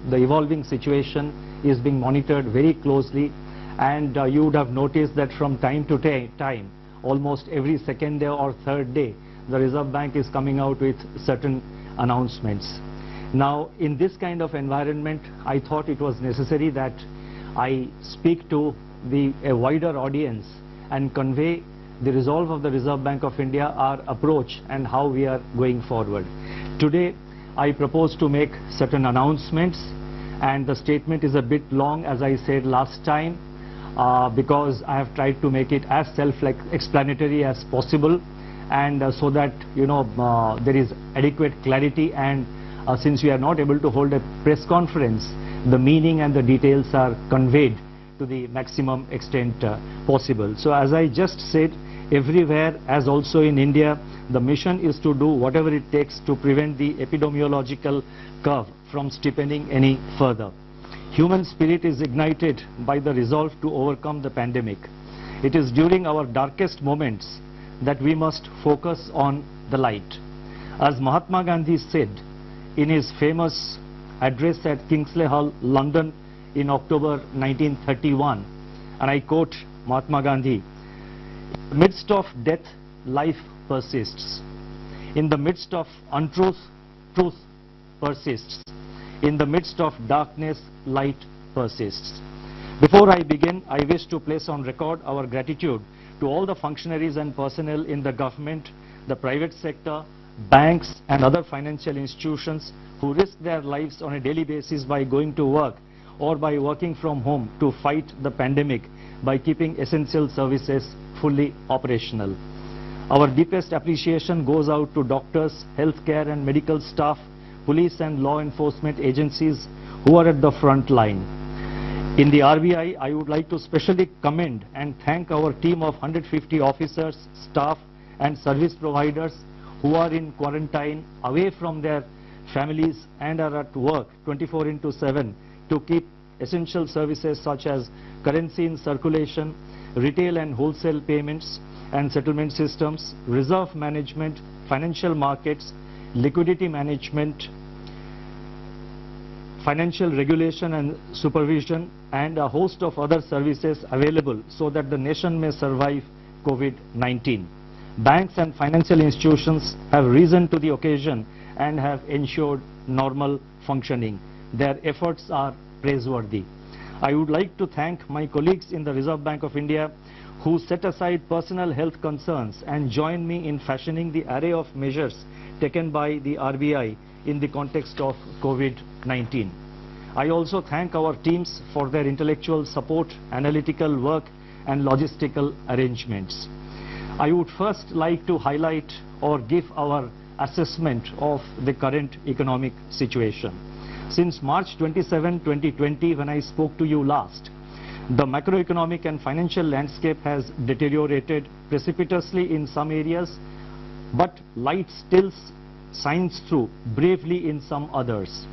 the evolving situation is being monitored very closely, and you would have noticed that from time to time, almost every second day or third day, the Reserve Bank is coming out with certain announcements. Now, in this kind of environment, I thought it was necessary that I speak to a wider audience and convey the resolve of the Reserve Bank of India, our approach, and how we are going forward. Today, I propose to make certain announcements, and the statement is a bit long, as I said last time, because I have tried to make it as self-explanatory as possible, and so that there is adequate clarity, and since we are not able to hold a press conference, the meaning and the details are conveyed to the maximum extent possible. So as I just said, everywhere, as also in India, the mission is to do whatever it takes to prevent the epidemiological curve from steepening any further. Human spirit is ignited by the resolve to overcome the pandemic. It is during our darkest moments that we must focus on the light. As Mahatma Gandhi said in his famous address at Kingsley Hall, London in October 1931, and I quote Mahatma Gandhi, "In the midst of death, life persists. In the midst of untruth, truth persists. In the midst of darkness, light persists." Before I begin, I wish to place on record our gratitude to all the functionaries and personnel in the government, the private sector, banks and other financial institutions who risk their lives on a daily basis by going to work or by working from home to fight the pandemic by keeping essential services fully operational. Our deepest appreciation goes out to doctors, healthcare and medical staff, police and law enforcement agencies who are at the front line. In the RBI, I would like to specially commend and thank our team of 150 officers, staff and service providers who are in quarantine, away from their families and are at work 24/7 to keep essential services such as currency in circulation, retail and wholesale payments and settlement systems, reserve management, financial markets, liquidity management, financial regulation and supervision, and a host of other services available so that the nation may survive COVID-19. Banks and financial institutions have risen to the occasion and have ensured normal functioning. Their efforts are praiseworthy. I would like to thank my colleagues in the Reserve Bank of India who set aside personal health concerns and joined me in fashioning the array of measures taken by the RBI in the context of COVID-19. I also thank our teams for their intellectual support, analytical work and logistical arrangements. I would first like to highlight or give our assessment of the current economic situation. Since March 27, 2020, when I spoke to you last, the macroeconomic and financial landscape has deteriorated precipitously in some areas, but light still shines through bravely in some others.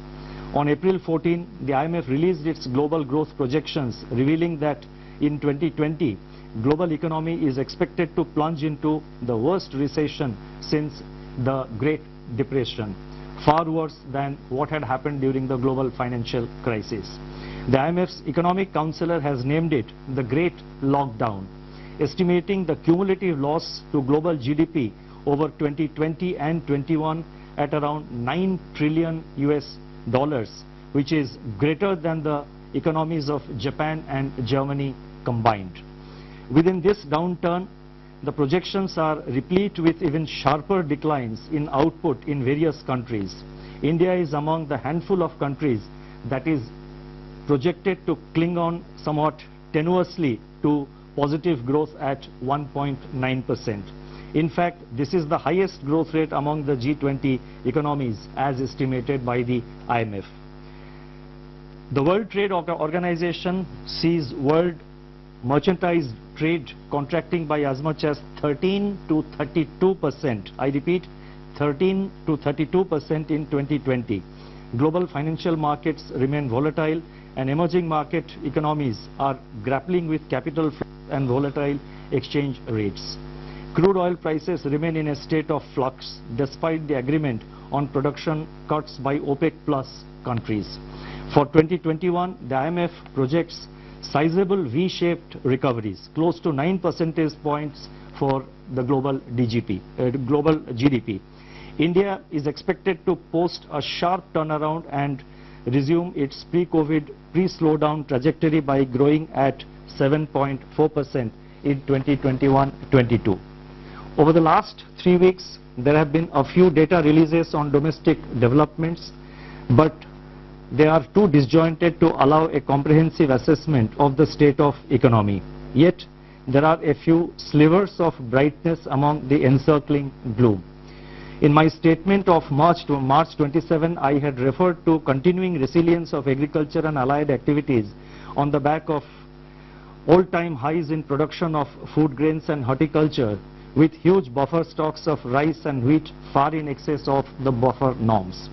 On April 14, the IMF released its global growth projections, revealing that in 2020, global economy is expected to plunge into the worst recession since the Great Depression, far worse than what had happened during the global financial crisis. The IMF's economic counselor has named it the Great Lockdown, estimating the cumulative loss to global GDP over 2020 and 21 at around $9 trillion, which is greater than the economies of Japan and Germany combined. Within this downturn, the projections are replete with even sharper declines in output in various countries. India is among the handful of countries that is projected to cling on somewhat tenuously to positive growth at 1.9%. In fact, this is the highest growth rate among the G20 economies as estimated by the IMF. The World Trade Organization sees world merchandise trade contracting by as much as 13 to 32%. I repeat, 13 to 32% in 2020. Global financial markets remain volatile and emerging market economies are grappling with capital flows and volatile exchange rates. Crude oil prices remain in a state of flux despite the agreement on production cuts by OPEC Plus countries. For 2021, the IMF projects sizable V-shaped recoveries, close to 9 percentage points for the global GDP. India is expected to post a sharp turnaround and resume its pre-COVID, pre-slowdown trajectory by growing at 7.4% in 2021-22. Over the last 3 weeks, there have been a few data releases on domestic developments, but they are too disjointed to allow a comprehensive assessment of the state of economy. Yet, there are a few slivers of brightness among the encircling gloom. In my statement of March 27, I had referred to continuing resilience of agriculture and allied activities on the back of all-time highs in production of food grains and horticulture, with huge buffer stocks of rice and wheat far in excess of the buffer norms.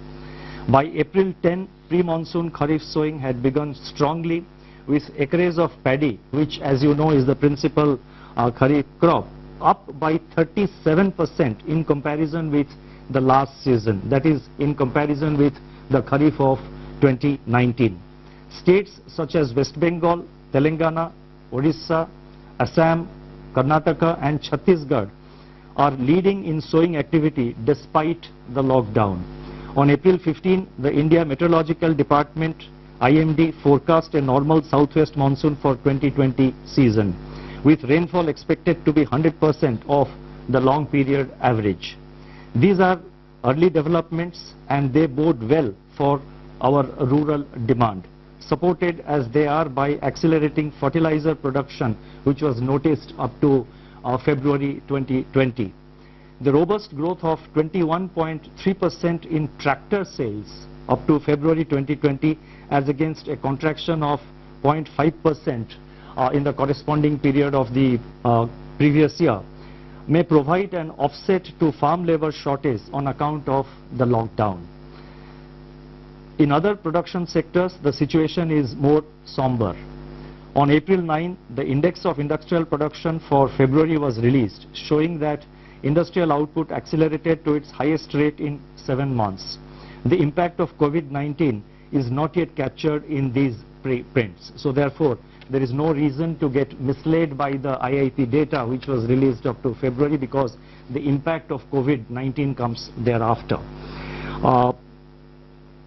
By April 10, pre-monsoon kharif sowing had begun strongly, with acreage of paddy, which as you know is the principal kharif crop, up by 37% in comparison with the last season, that is in comparison with the kharif of 2019. States such as West Bengal, Telangana, Odisha, Assam, Karnataka and Chhattisgarh are leading in sowing activity despite the lockdown. On April 15, the India Meteorological Department IMD forecast a normal southwest monsoon for 2020 season, with rainfall expected to be 100% of the long period average. These are early developments and they bode well for our rural demand, supported as they are by accelerating fertilizer production, which was noticed up to February 2020. The robust growth of 21.3% in tractor sales up to February 2020 as against a contraction of 0.5% in the corresponding period of the previous year may provide an offset to farm labor shortage on account of the lockdown. In other production sectors, the situation is more somber. On April 9, the Index of Industrial Production for February was released, showing that industrial output accelerated to its highest rate in 7 months. The impact of COVID-19 is not yet captured in these prints. So therefore, there is no reason to get misled by the IIP data which was released up to February, because the impact of COVID-19 comes thereafter.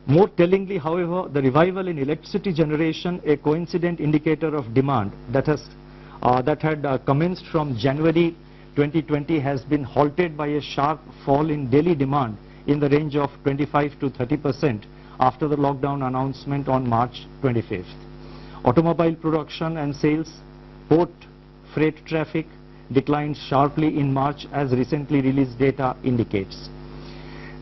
More tellingly, however, the revival in electricity generation, a coincident indicator of demand that had commenced from January 2020, has been halted by a sharp fall in daily demand in the range of 25 to 30% after the lockdown announcement on March 25th. Automobile production and sales, port freight traffic declined sharply in March, as recently released data indicates.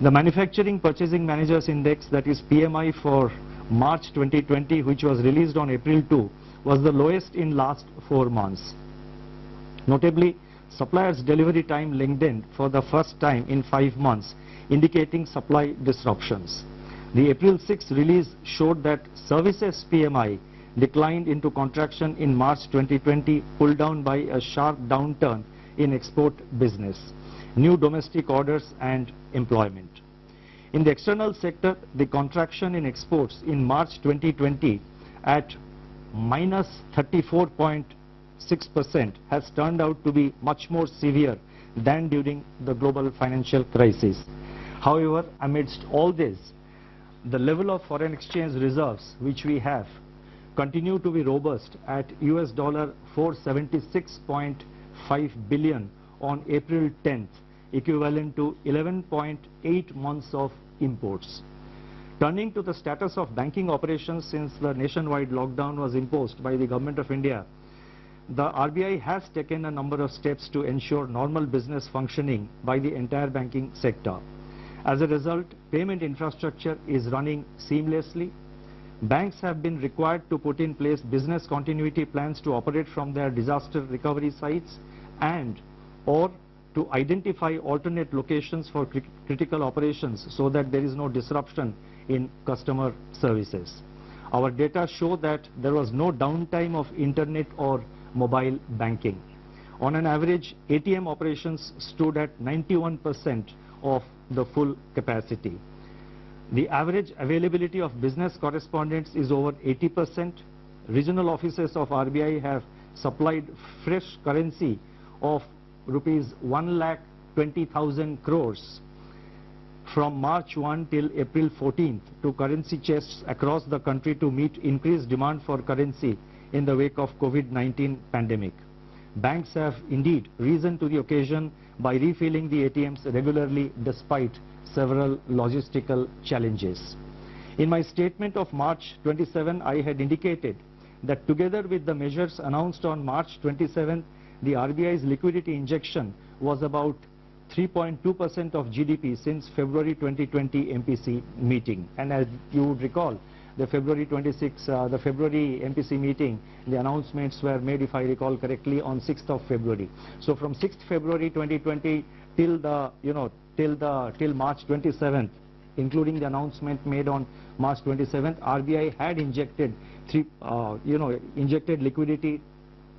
The Manufacturing Purchasing Managers Index, that is PMI, for March 2020, which was released on April 2, was the lowest in last 4 months. Notably, suppliers' delivery time lengthened for the first time in 5 months, indicating supply disruptions. The April 6 release showed that services PMI declined into contraction in March 2020, pulled down by a sharp downturn in export business, new domestic orders and employment. In the external sector, the contraction in exports in March 2020 at minus 34.6% has turned out to be much more severe than during the global financial crisis. However, amidst all this, the level of foreign exchange reserves which we have continue to be robust at US dollar 476.5 billion on April 10th, equivalent to 11.8 months of imports. Turning to the status of banking operations since the nationwide lockdown was imposed by the Government of India, the RBI has taken a number of steps to ensure normal business functioning by the entire banking sector. As a result, payment infrastructure is running seamlessly. Banks have been required to put in place business continuity plans to operate from their disaster recovery sites and or to identify alternate locations for critical operations so that there is no disruption in customer services. Our data show that there was no downtime of internet or mobile banking. On an average, ATM operations stood at 91% of the full capacity. The average availability of business correspondents is over 80%. Regional offices of RBI have supplied fresh currency of rupees 1,20,000 crores from March 1 till April 14th to currency chests across the country to meet increased demand for currency in the wake of COVID-19 pandemic. Banks have indeed risen to the occasion by refilling the ATMs regularly despite several logistical challenges. In my statement of March 27, I had indicated that together with the measures announced on March 27, the RBI's liquidity injection was about 3.2% of GDP since February 2020 MPC meeting. And as you would recall, the February MPC meeting, the announcements were made, if I recall correctly, on 6th of February. So from 6th February 2020 till March 27th, including the announcement made on March 27th, RBI had injected liquidity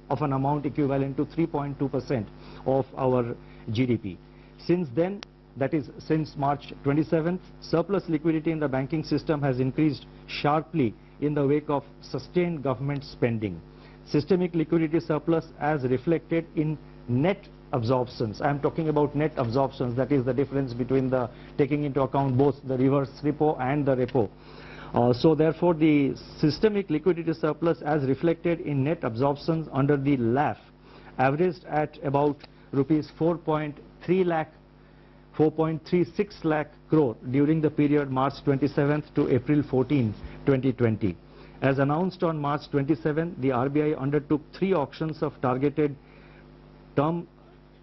of an amount equivalent to 3.2% of our GDP. Since then, that is since March 27th, surplus liquidity in the banking system has increased sharply in the wake of sustained government spending. Systemic liquidity surplus as reflected in net absorptions. I am talking about net absorptions, that is the difference between the taking into account both the reverse repo and the repo. So therefore the systemic liquidity surplus as reflected in net absorptions under the LAF averaged at about rupees 4.36 lakh crore during the period March 27th to April 14, 2020. As announced on March 27, the RBI undertook 3 auctions of targeted term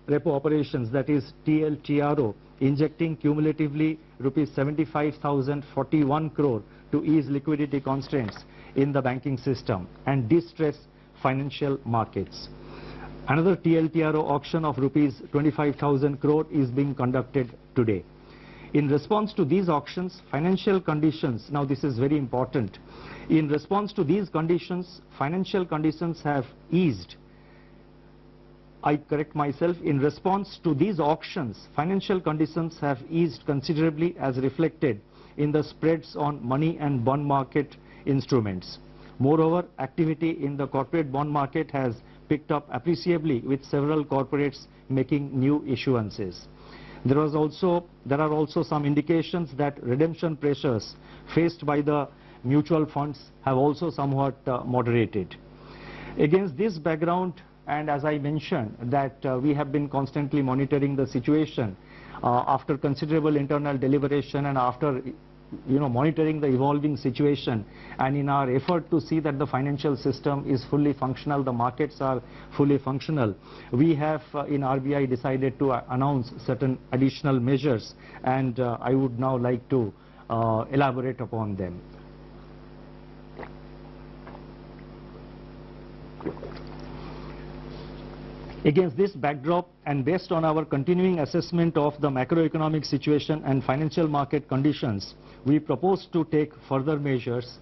repo operations, that is TLTRO, injecting cumulatively rupees 75,041 crore to ease liquidity constraints in the banking system and distress financial markets. Another TLTRO auction of rupees 25,000 crore is being conducted today. In response to these auctions, financial conditions, now this is very important, in response to these conditions, financial conditions have eased. I correct myself, in response to these auctions, financial conditions have eased considerably as reflected in the spreads on money and bond market instruments. Moreover, activity in the corporate bond market has picked up appreciably with several corporates making new issuances. There are also some indications that redemption pressures faced by the mutual funds have also somewhat moderated. Against this background, and as I mentioned that we have been constantly monitoring the situation after considerable internal deliberation and after monitoring the evolving situation, and in our effort to see that the financial system is fully functional, the markets are fully functional, we have in RBI decided to announce certain additional measures, and I would now like to elaborate upon them. Against this backdrop and based on our continuing assessment of the macroeconomic situation and financial market conditions, we propose to take further measures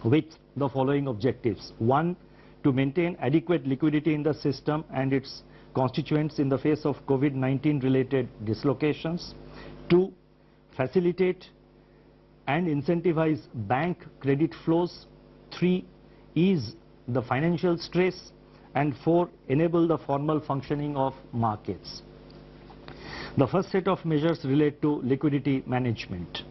with the following objectives. 1. To maintain adequate liquidity in the system and its constituents in the face of COVID-19 related dislocations. 2. Facilitate and incentivize bank credit flows. 3. Ease the financial stress. And 4. Enable the formal functioning of markets. The first set of measures relate to liquidity management.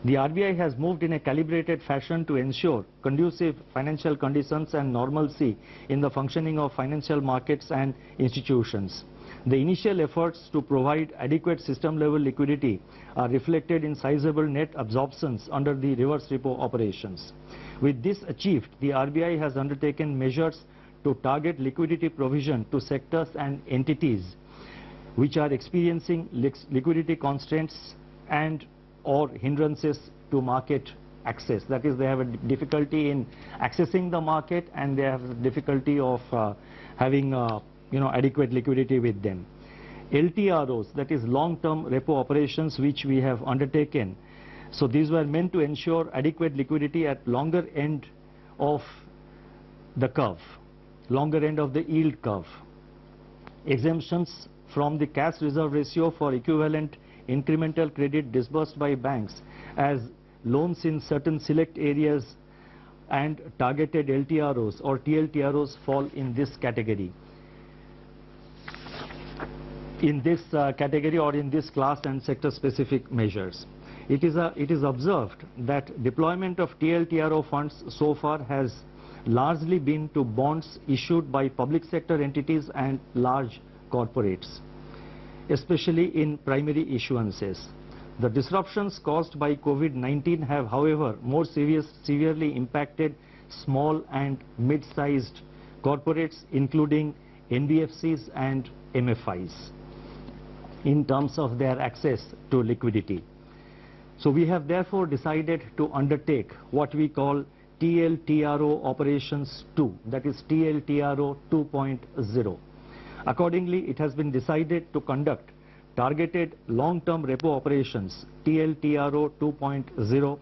The RBI has moved in a calibrated fashion to ensure conducive financial conditions and normalcy in the functioning of financial markets and institutions. The initial efforts to provide adequate system-level liquidity are reflected in sizable net absorptions under the reverse repo operations. With this achieved, the RBI has undertaken measures to target liquidity provision to sectors and entities which are experiencing liquidity constraints and or hindrances to market access. That is, they have a difficulty in accessing the market and they have difficulty of having adequate liquidity with them. LTROs, that is long-term repo operations, which we have undertaken. So these were meant to ensure adequate liquidity at longer end of the curve, longer end of the yield curve. Exemptions from the cash reserve ratio for equivalent incremental credit disbursed by banks as loans in certain select areas and targeted LTROs or TLTROs fall in this category. In this category or in this class and sector specific measures. It is observed that deployment of TLTRO funds so far has largely been to bonds issued by public sector entities and large corporates, especially in primary issuances. The disruptions caused by COVID-19 have, however, more severely impacted small and mid-sized corporates, including NBFCs and MFIs, in terms of their access to liquidity. So we have therefore decided to undertake what we call TLTRO Operations 2, that is TLTRO 2.0. Accordingly, it has been decided to conduct targeted long-term repo operations TLTRO 2.0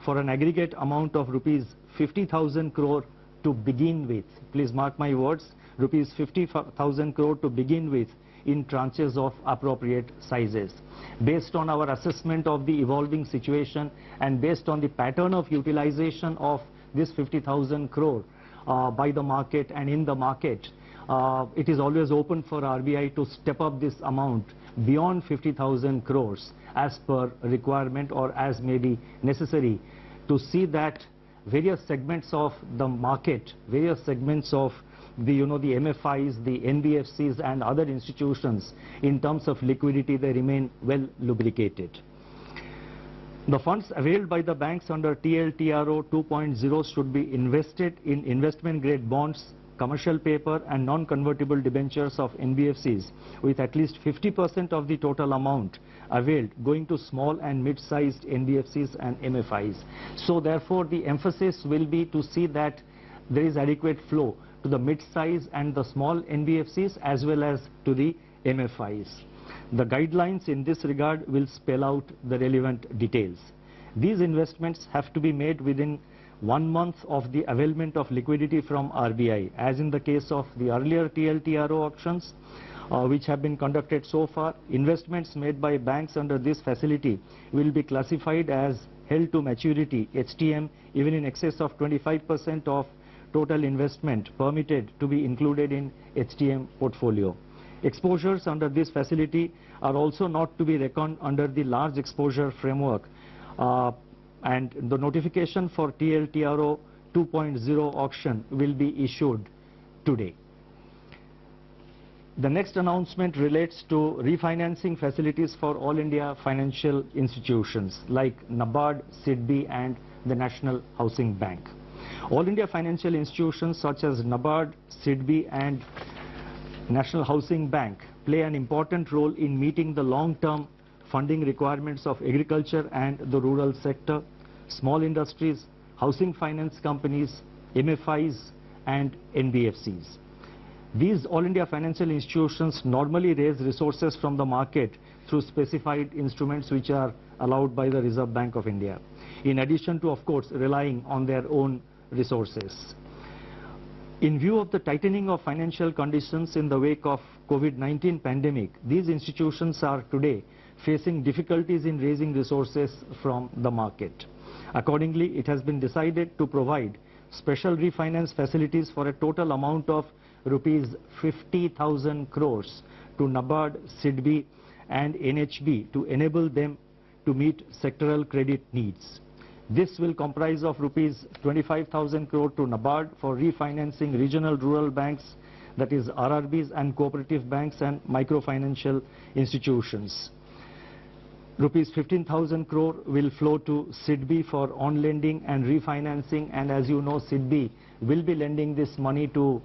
for an aggregate amount of rupees 50,000 crore to begin with. Please mark my words, rupees 50,000 crore to begin with in tranches of appropriate sizes. Based on our assessment of the evolving situation and based on the pattern of utilization of this 50,000 crore by the market and in the market, it is always open for RBI to step up this amount beyond 50,000 crores as per requirement or as may be necessary to see that various segments of the market, various segments of the MFIs, the NBFCs and other institutions in terms of liquidity, they remain well lubricated. The funds availed by the banks under TLTRO 2.0 should be invested in investment grade bonds, commercial paper and non-convertible debentures of NBFCs with at least 50% of the total amount availed going to small and mid-sized NBFCs and MFIs. So therefore the emphasis will be to see that there is adequate flow to the mid-size and the small NBFCs as well as to the MFIs. The guidelines in this regard will spell out the relevant details. These investments have to be made within 1 month of the availment of liquidity from RBI, as in the case of the earlier TLTRO auctions which have been conducted so far. Investments made by banks under this facility will be classified as held to maturity HTM even in excess of 25% of total investment permitted to be included in HTM portfolio. Exposures under this facility are also not to be reckoned under the large exposure framework, and the notification for TLTRO 2.0 auction will be issued today. The next announcement relates to refinancing facilities for all India financial institutions like NABARD, SIDBI and the National Housing Bank. All India financial institutions such as NABARD, SIDBI and National Housing Bank play an important role in meeting the long-term funding requirements of agriculture and the rural sector, small industries, housing finance companies, MFIs and NBFCs. These All India financial institutions normally raise resources from the market through specified instruments which are allowed by the Reserve Bank of India, in addition to, of course, relying on their own resources. In view of the tightening of financial conditions in the wake of COVID-19 pandemic, these institutions are today facing difficulties in raising resources from the market. Accordingly, it has been decided to provide special refinance facilities for a total amount of rupees 50,000 crores to NABARD, SIDBI and NHB to enable them to meet sectoral credit needs. This will comprise of rupees 25,000 crore to NABARD for refinancing regional rural banks, that is RRBs and cooperative banks and microfinancial institutions. Rupees 15,000 crore will flow to SIDBI for on-lending and refinancing, and as you know, SIDBI will be lending this money to,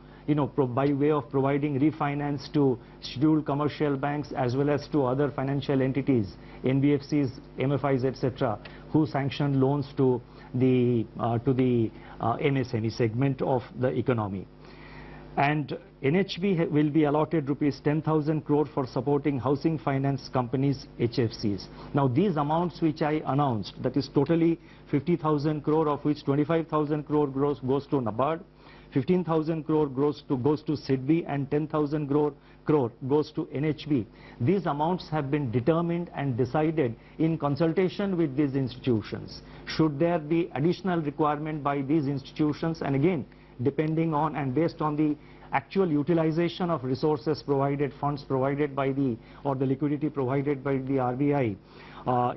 by way of providing refinance to scheduled commercial banks as well as to other financial entities, NBFCs, MFIs, etc., who sanction loans to the MSME segment of the economy. And NHB will be allotted rupees 10,000 crore for supporting housing finance companies, HFCs. Now these amounts which I announced, that is totally 50,000 crore, of which 25,000 crore goes to NABARD, 15,000 crore goes to SIDBI, and 10,000 crore goes to NHB. These amounts have been determined and decided in consultation with these institutions. Should there be additional requirement by these institutions, and again depending on and based on the actual utilization of resources provided, funds provided by the liquidity provided by the RBI,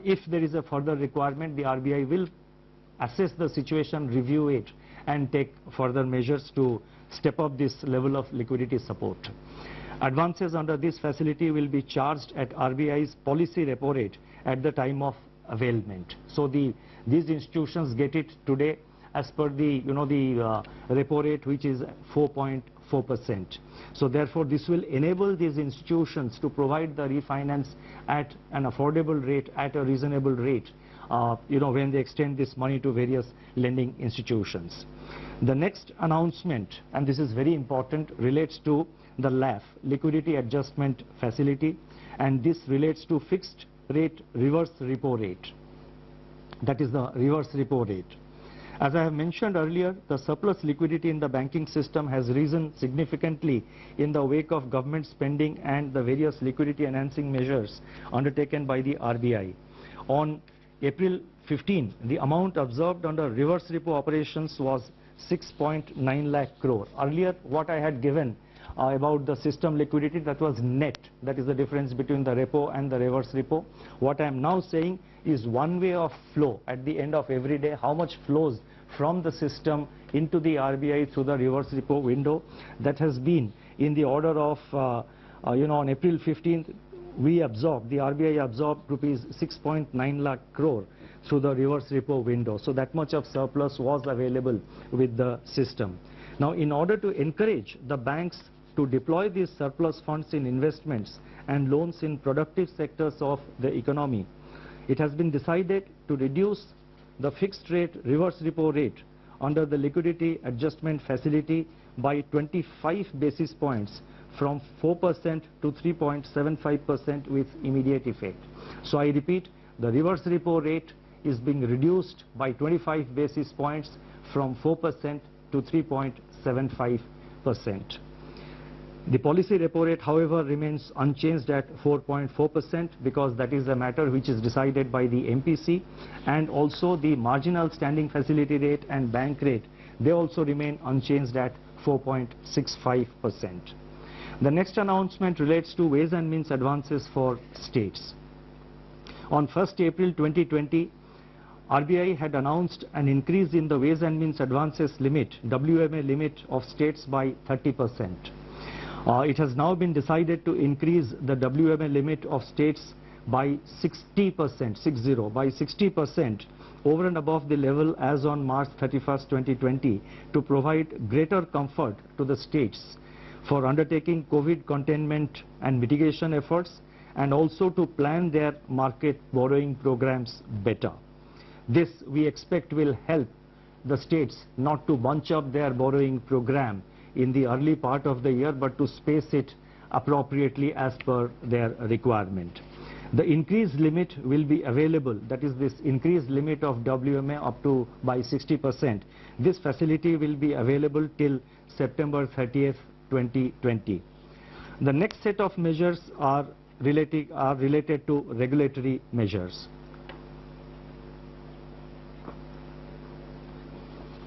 if there is a further requirement, the RBI will assess the situation, review it, and take further measures to step up this level of liquidity support. Advances under this facility will be charged at RBI's policy repo rate at the time of availment. So these institutions get it today as per the repo rate, which is 4.4%. So therefore this will enable these institutions to provide the refinance at an affordable rate, at a reasonable rate, when they extend this money to various lending institutions. The next announcement, and this is very important, relates to the LAF, Liquidity Adjustment Facility, and this relates to fixed rate reverse repo rate. That is the reverse repo rate. As I have mentioned earlier, the surplus liquidity in the banking system has risen significantly in the wake of government spending and the various liquidity enhancing measures undertaken by the RBI. On April 15, the amount observed under reverse repo operations was 6.9 lakh crore. Earlier, what I had given about the system liquidity, that was net. That is the difference between the repo and the reverse repo. What I am now saying is one way of flow at the end of every day, how much flows from the system into the RBI through the reverse repo window. That has been in the order of, on April 15th, the RBI absorbed rupees 6.9 lakh crore through the reverse repo window. So that much of surplus was available with the system. Now, in order to encourage the banks to deploy these surplus funds in investments and loans in productive sectors of the economy, it has been decided to reduce the fixed rate reverse repo rate under the liquidity adjustment facility by 25 basis points from 4% to 3.75% with immediate effect. So I repeat, the reverse repo rate is being reduced by 25 basis points from 4% to 3.75%. The policy repo rate, however, remains unchanged at 4.4% because that is a matter which is decided by the MPC, and also the marginal standing facility rate and bank rate, they also remain unchanged at 4.65%. The next announcement relates to ways and means advances for states. On 1st April 2020, RBI had announced an increase in the ways and means advances limit, WMA limit of states by 30%. It has now been decided to increase the WMA limit of states by 60% over and above the level as on March 31st, 2020 to provide greater comfort to the states for undertaking COVID containment and mitigation efforts, and also to plan their market borrowing programs better. This we expect will help the states not to bunch up their borrowing program in the early part of the year, but to space it appropriately as per their requirement. The increased limit will be available, that is this increased limit of WMA up to by 60%. This facility will be available till September 30th, 2020. The next set of measures are related to regulatory measures.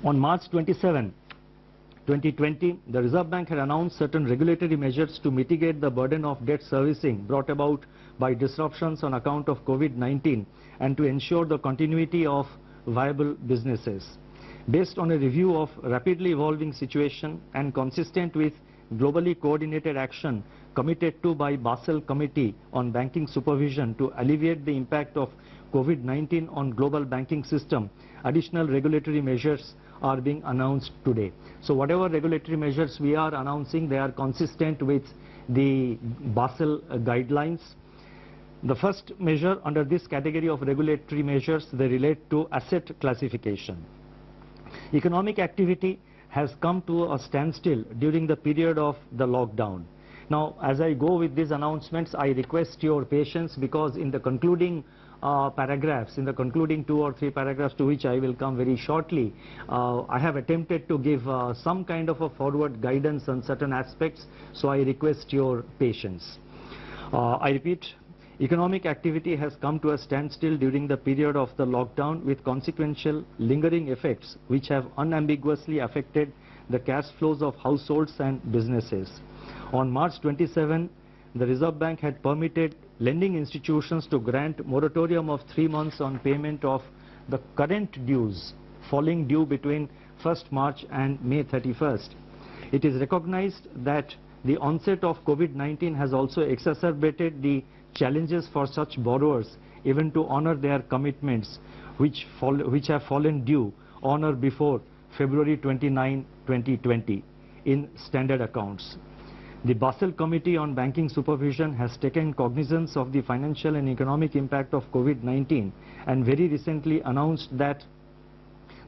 On March 27, 2020, the Reserve Bank had announced certain regulatory measures to mitigate the burden of debt servicing brought about by disruptions on account of COVID-19 and to ensure the continuity of viable businesses. Based on a review of rapidly evolving situation and consistent with globally coordinated action committed to by Basel Committee on Banking Supervision to alleviate the impact of COVID-19 on global banking system, additional regulatory measures are being announced today. So whatever regulatory measures we are announcing, they are consistent with the Basel guidelines. The first measure under this category of regulatory measures, they relate to asset classification. Economic activity has come to a standstill during the period of the lockdown. Now, as I go with these announcements, I request your patience because in the concluding paragraphs, in the concluding 2 or 3 paragraphs, to which I will come very shortly, I have attempted to give some kind of a forward guidance on certain aspects, so I request your patience. I repeat, economic activity has come to a standstill during the period of the lockdown, with consequential lingering effects which have unambiguously affected the cash flows of households and businesses. On March 27, the Reserve Bank had permitted lending institutions to grant moratorium of 3 months on payment of the current dues falling due between 1st March and May 31st. It is recognized that the onset of COVID-19 has also exacerbated the challenges for such borrowers even to honor their commitments which have fallen due on or before February 29, 2020 in standard accounts. The Basel Committee on Banking Supervision has taken cognizance of the financial and economic impact of COVID-19 and very recently announced that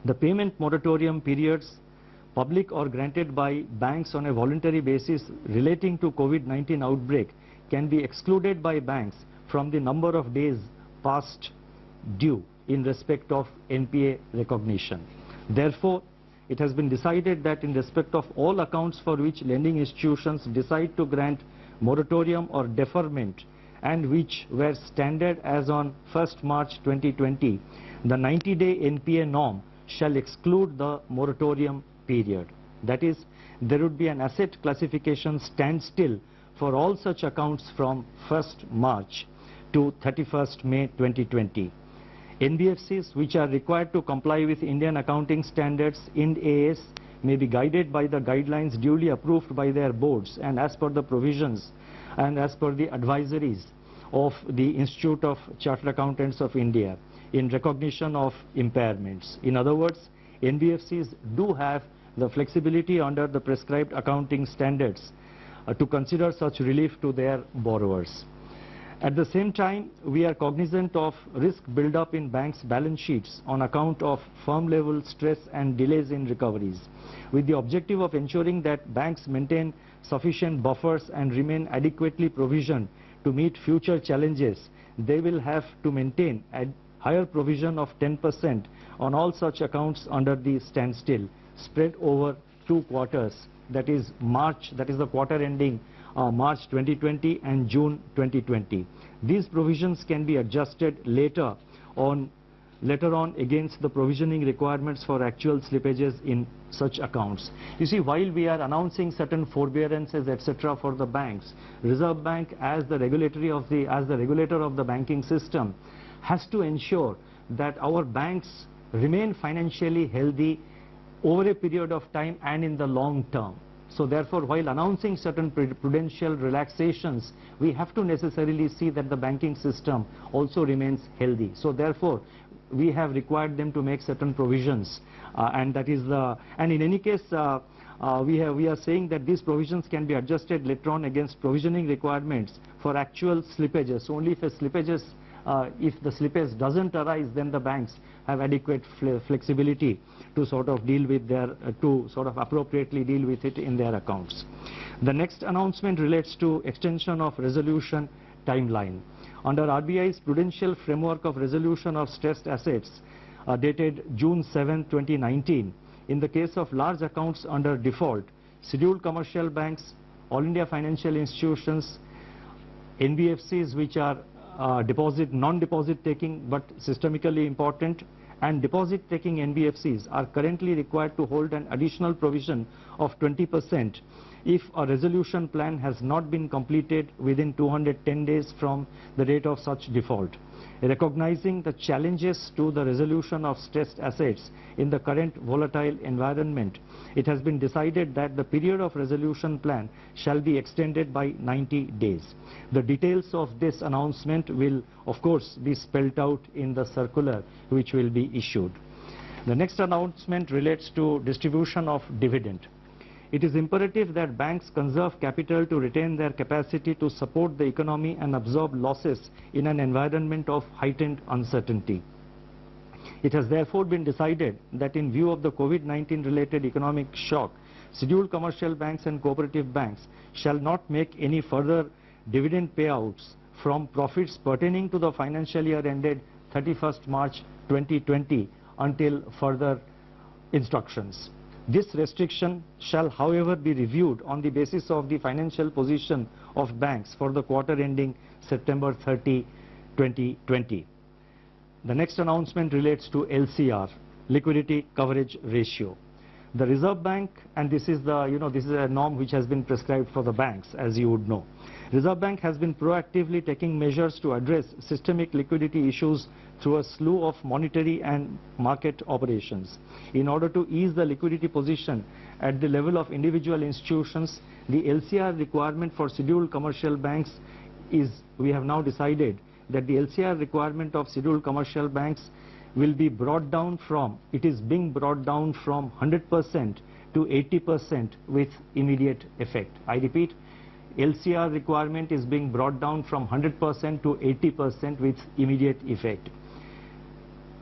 the payment moratorium periods, public or granted by banks on a voluntary basis relating to COVID-19 outbreak, can be excluded by banks from the number of days past due in respect of NPA recognition. Therefore, it has been decided that in respect of all accounts for which lending institutions decide to grant moratorium or deferment and which were standard as on 1st March 2020, the 90-day NPA norm shall exclude the moratorium period. That is, there would be an asset classification standstill for all such accounts from 1st March to 31st May 2020. NBFCs which are required to comply with Indian accounting standards Ind AS may be guided by the guidelines duly approved by their boards and as per the provisions and as per the advisories of the Institute of Chartered Accountants of India in recognition of impairments. In other words, NBFCs do have the flexibility under the prescribed accounting standards to consider such relief to their borrowers. At the same time, we are cognizant of risk build-up in banks' balance sheets on account of firm-level stress and delays in recoveries. With the objective of ensuring that banks maintain sufficient buffers and remain adequately provisioned to meet future challenges, they will have to maintain a higher provision of 10% on all such accounts under the standstill, spread over 2 quarters, that is March, that is the quarter ending March 2020 and June 2020. These provisions can be adjusted later on against the provisioning requirements for actual slippages in such accounts. You see, while we are announcing certain forbearances, etc., for the banks, Reserve Bank as the regulator of the banking system has to ensure that our banks remain financially healthy over a period of time and in the long term. So therefore, while announcing certain prudential relaxations, we have to necessarily see that the banking system also remains healthy. So therefore, we have required them to make certain provisions, and in any case, we are saying that these provisions can be adjusted later on against provisioning requirements for actual slippages. Only if if the slippage doesn't arise, then the banks have adequate flexibility to sort of deal with appropriately deal with it in their accounts. The next announcement relates to extension of resolution timeline. Under RBI's Prudential Framework of Resolution of Stressed Assets dated June 7, 2019, in the case of large accounts under default, scheduled commercial banks, all India financial institutions, NBFCs which are non-deposit taking but systemically important, and deposit taking NBFCs are currently required to hold an additional provision of 20% if a resolution plan has not been completed within 210 days from the date of such default. Recognizing the challenges to the resolution of stressed assets in the current volatile environment, it has been decided that the period of resolution plan shall be extended by 90 days. The details of this announcement will, of course, be spelled out in the circular which will be issued. The next announcement relates to distribution of dividend. It is imperative that banks conserve capital to retain their capacity to support the economy and absorb losses in an environment of heightened uncertainty. It has therefore been decided that in view of the COVID-19 related economic shock, scheduled commercial banks and cooperative banks shall not make any further dividend payouts from profits pertaining to the financial year ended 31st March 2020 until further instructions. This restriction shall, however, be reviewed on the basis of the financial position of banks for the quarter ending September 30, 2020. The next announcement relates to LCR, liquidity coverage ratio. The Reserve Bank, and this is a norm which has been prescribed for the banks, as you would know. Reserve Bank has been proactively taking measures to address systemic liquidity issues through a slew of monetary and market operations. In order to ease the liquidity position at the level of individual institutions, the LCR requirement for scheduled commercial banks is, we have now decided that the LCR requirement of scheduled commercial banks will be brought down from, it is being brought down from 100% to 80% with immediate effect. I repeat, LCR requirement is being brought down from 100% to 80% with immediate effect.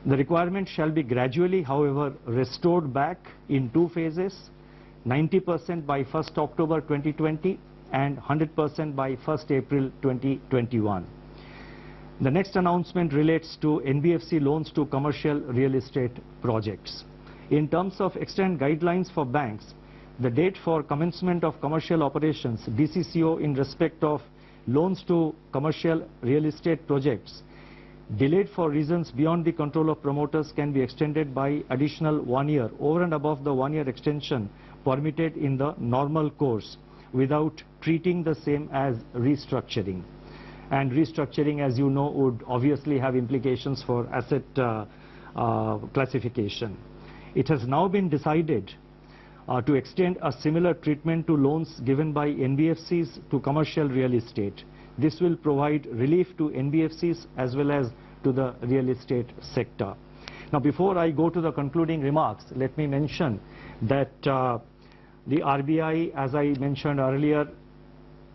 The requirement shall be gradually, however, restored back in two phases, 90% by 1st October 2020 and 100% by 1st April 2021. The next announcement relates to NBFC loans to commercial real estate projects. In terms of extant guidelines for banks, the date for commencement of commercial operations, DCCO, in respect of loans to commercial real estate projects delayed for reasons beyond the control of promoters can be extended by additional 1 year over and above the 1 year extension permitted in the normal course without treating the same as restructuring. And restructuring, as you know, would obviously have implications for asset classification. It has now been decided to extend a similar treatment to loans given by NBFCs to commercial real estate. This will provide relief to NBFCs as well as to the real estate sector. Now, before I go to the concluding remarks, let me mention that the RBI, as I mentioned earlier,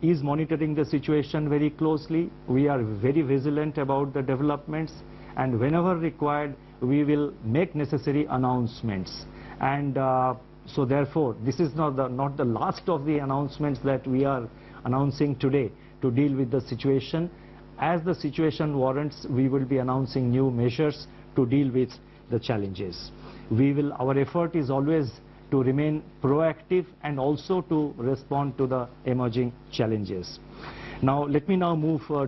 is monitoring the situation very closely. We are very vigilant about the developments, and whenever required, we will make necessary announcements. And so therefore, this is not the last of the announcements that we are announcing today to deal with the situation. As the situation warrants, we will be announcing new measures to deal with the challenges. Our effort is always to remain proactive and also to respond to the emerging challenges. Now, let me now move to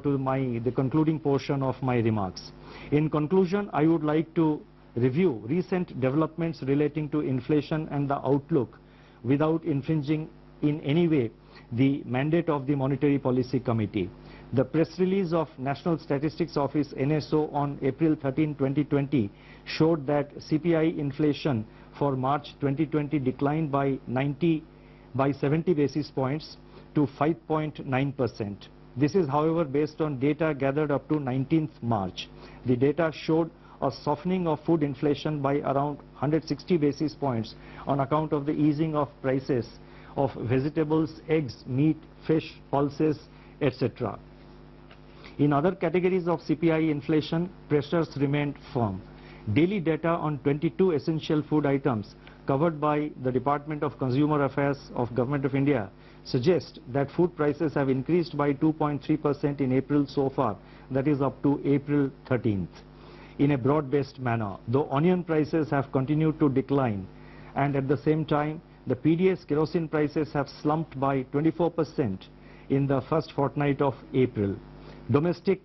the concluding portion of my remarks. In conclusion, I would like to review recent developments relating to inflation and the outlook without infringing in any way the mandate of the Monetary Policy Committee. The press release of National Statistics Office NSO on April 13, 2020 showed that CPI inflation for March 2020 declined by 70 basis points to 5.9%. This is, however, based on data gathered up to 19th March. The data showed a softening of food inflation by around 160 basis points on account of the easing of prices of vegetables, eggs, meat, fish, pulses, etc. In other categories of CPI inflation, pressures remained firm. Daily data on 22 essential food items covered by the Department of Consumer Affairs of Government of India suggest that food prices have increased by 2.3% in April so far, that is up to April 13th, in a broad-based manner, though onion prices have continued to decline, and at the same time, the PDS kerosene prices have slumped by 24% in the first fortnight of April. Domestic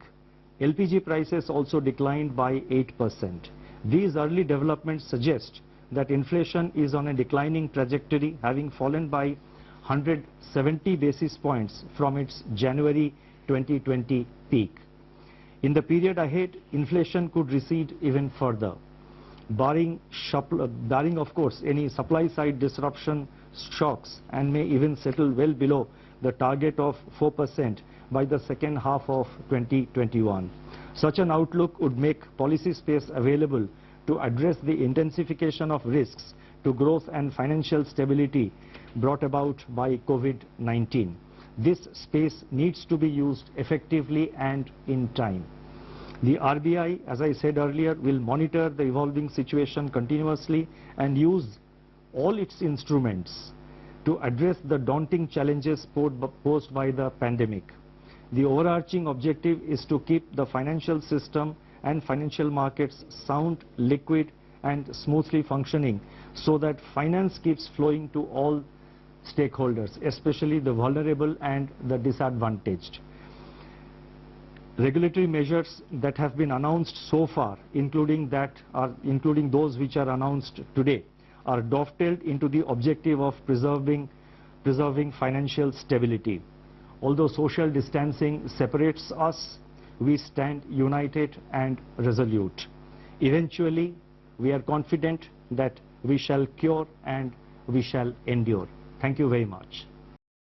LPG prices also declined by 8%. These early developments suggest that inflation is on a declining trajectory, having fallen by 170 basis points from its January 2020 peak. In the period ahead, inflation could recede even further, barring of course any supply side disruption shocks, and may even settle well below the target of 4% by the second half of 2021. Such an outlook would make policy space available to address the intensification of risks to growth and financial stability brought about by COVID-19. This space needs to be used effectively and in time. The RBI, as I said earlier, will monitor the evolving situation continuously and use all its instruments to address the daunting challenges posed by the pandemic. The overarching objective is to keep the financial system and financial markets sound, liquid and smoothly functioning so that finance keeps flowing to all stakeholders, especially the vulnerable and the disadvantaged. Regulatory measures that have been announced so far, including those which are announced today, are dovetailed into the objective of preserving financial stability. Although social distancing separates us, we stand united and resolute. Eventually, we are confident that we shall cure and we shall endure. Thank you very much.